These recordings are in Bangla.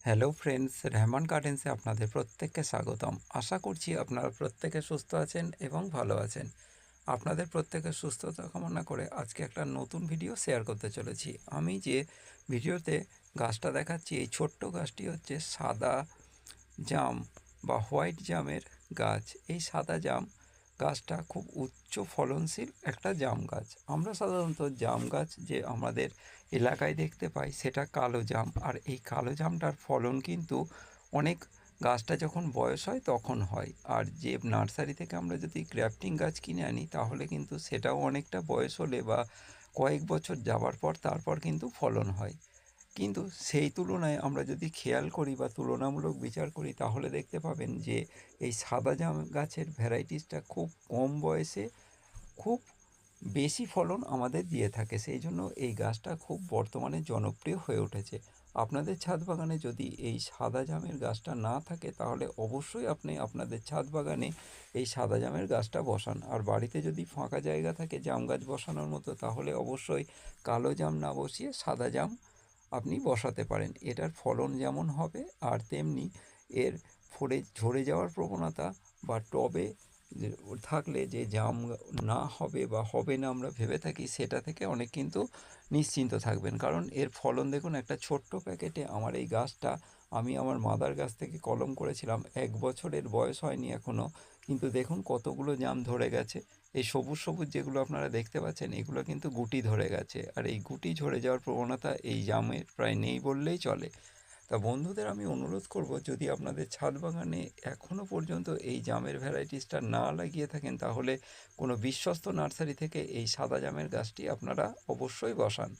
হ্যালো ফ্রেন্ডস, রেহমান গার্ডেন্সে আপনাদের প্রত্যেককে স্বাগতম। আশা করছি আপনারা প্রত্যেকে সুস্থ আছেন এবং ভালো আছেন। আপনাদের প্রত্যেকের সুস্থতা কামনা করে আজকে একটা নতুন ভিডিও শেয়ার করতে চলেছি। আমি যে ভিডিওতে গাছটা দেখাচ্ছি, এই ছোট্ট গাছটি হচ্ছে সাদা জাম বা হোয়াইট জামের গাছ। এই সাদা জাম গাছটা খুব উচ্চ ফলনশীল একটা জাম গাছ। আমরা সাধারণত জাম গাছ যে আমাদের এলাকায় দেখতে পাই সেটা কালো জাম, আর এই কালো জামটার ফলন কিন্তু অনেক গাছটা যখন বয়স হয় তখন হয়। আর যে নার্সারি থেকে আমরা যদি গ্রাফটিং গাছ কিনে আনি তাহলে কিন্তু সেটাও অনেকটা বয়স হলে বা কয়েক বছর যাওয়ার পর তারপর কিন্তু ফলন হয়। কিন্তু সেই তুলনায় আমরা যদি খেয়াল করি বা তুলনামূলক বিচার করি তাহলে দেখতে পাবেন যে এই সাদা জাম গাছের ভ্যারাইটিসটা খুব কম বয়সে খুব বেশি ফলন আমাদের দিয়ে থাকে। সেই জন্য এই গাছটা খুব বর্তমানে জনপ্রিয় হয়ে উঠেছে। আপনাদের ছাদ বাগানে যদি এই সাদা জামের গাছটা না থাকে তাহলে অবশ্যই আপনি আপনাদের ছাদ বাগানে এই সাদা জামের গাছটা বসান। আর বাড়িতে যদি ফাঁকা জায়গা থাকে জাম গাছ বসানোর মতো তাহলে অবশ্যই কালো জাম না বসিয়ে সাদা জাম আপনি বসাতে পারেন। এটার ফলন যেমন হবে আর তেমনি এর ফলে ঝরে যাওয়ার প্রবণতা বা টবে থাকলে যে জাম না হবে বা হবে না আমরা ভেবে থাকি সেটা থেকে অনেক কিন্তু নিশ্চিন্ত থাকবেন। কারণ এর ফলন দেখুন, একটা ছোট্ট প্যাকেটে আমার এই গাছটা আমি আমার মাদার গাছ থেকে কলম করেছিলাম, 1 বছরের বয়স হয়নি এখনও, কিন্তু দেখুন কতগুলো জাম ধরে গেছে। এই সবুজ সবুজ যেগুলো আপনারা দেখতে পাচ্ছেন এগুলো কিন্তু গুটি ধরে গেছে, আর এই গুটি ঝরে যাওয়ার প্রবণতা এই জামের প্রায় নেই বললেই চলে। তা বন্ধুদের আমি অনুরোধ করব, যদি আপনাদের ছাদ বাগানে এখনও পর্যন্ত এই জামের ভ্যারাইটিসটা না লাগিয়ে থাকেন তাহলে কোনো বিশ্বস্ত নার্সারি থেকে এই সাদা জামের গাছটি আপনারা অবশ্যই বসান।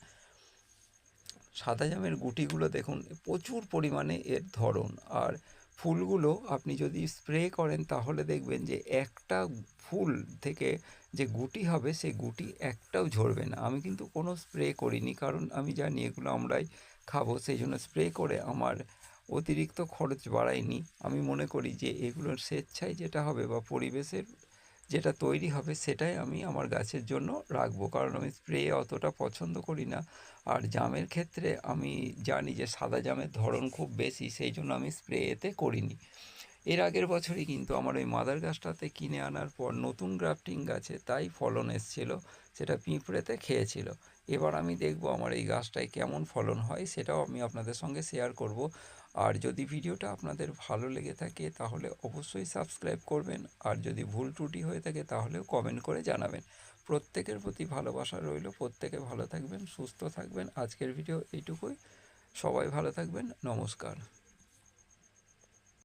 সাদা জামের গুটিগুলো দেখুন প্রচুর পরিমাণে এর ধরন, আর ফুলগুলো আপনি যদি স্প্রে করেন তাহলে দেখবেন যে একটা ফুল থেকে যে গুটি হবে সেই গুটি একটাও ঝরবে না। আমি কিন্তু কোনো স্প্রে করিনি, কারণ আমি জানি এগুলো আমরাই খাবো, সেই জন্য স্প্রে করে আমার অতিরিক্ত খরচ বাড়ায়নি। আমি মনে করি যে এগুলোর স্বেচ্ছায় যেটা হবে বা পরিবেশের যেটা তৈরি হবে সেটাই আমি আমার গাছের জন্য রাখবো, কারণ আমি স্প্রে অতটা পছন্দ করি না। আর জামের ক্ষেত্রে আমি জানি যে সাদা জামের ধরন খুব বেশি, সেই জন্য আমি স্প্রে এতে করিনি। এর আগের বছরই কিন্তু আমার ওই মাদার গাছটাতে কিনে আনার পর নতুন গ্রাফটিং গাছে তাই ফলন এসছিল, সেটা পিঁপড়েতে খেয়েছিল। এবার আমি দেখব আমার এই গাছটায় কেমন ফলন হয়, সেটাও আমি আপনাদের সঙ্গে শেয়ার করব। আর যদি ভিডিওটা আপনাদের ভালো লেগে থাকে তাহলে অবশ্যই সাবস্ক্রাইব করবেন, আর যদি ভুল ত্রুটি হয়ে থাকে তাহলেও কমেন্ট করে জানাবেন। প্রত্যেকের প্রতি ভালোবাসা রইল, প্রত্যেকে ভালো থাকবেন, সুস্থ থাকবেন। আজকের ভিডিও এইটুকুই। সবাই ভালো থাকবেন, নমস্কার।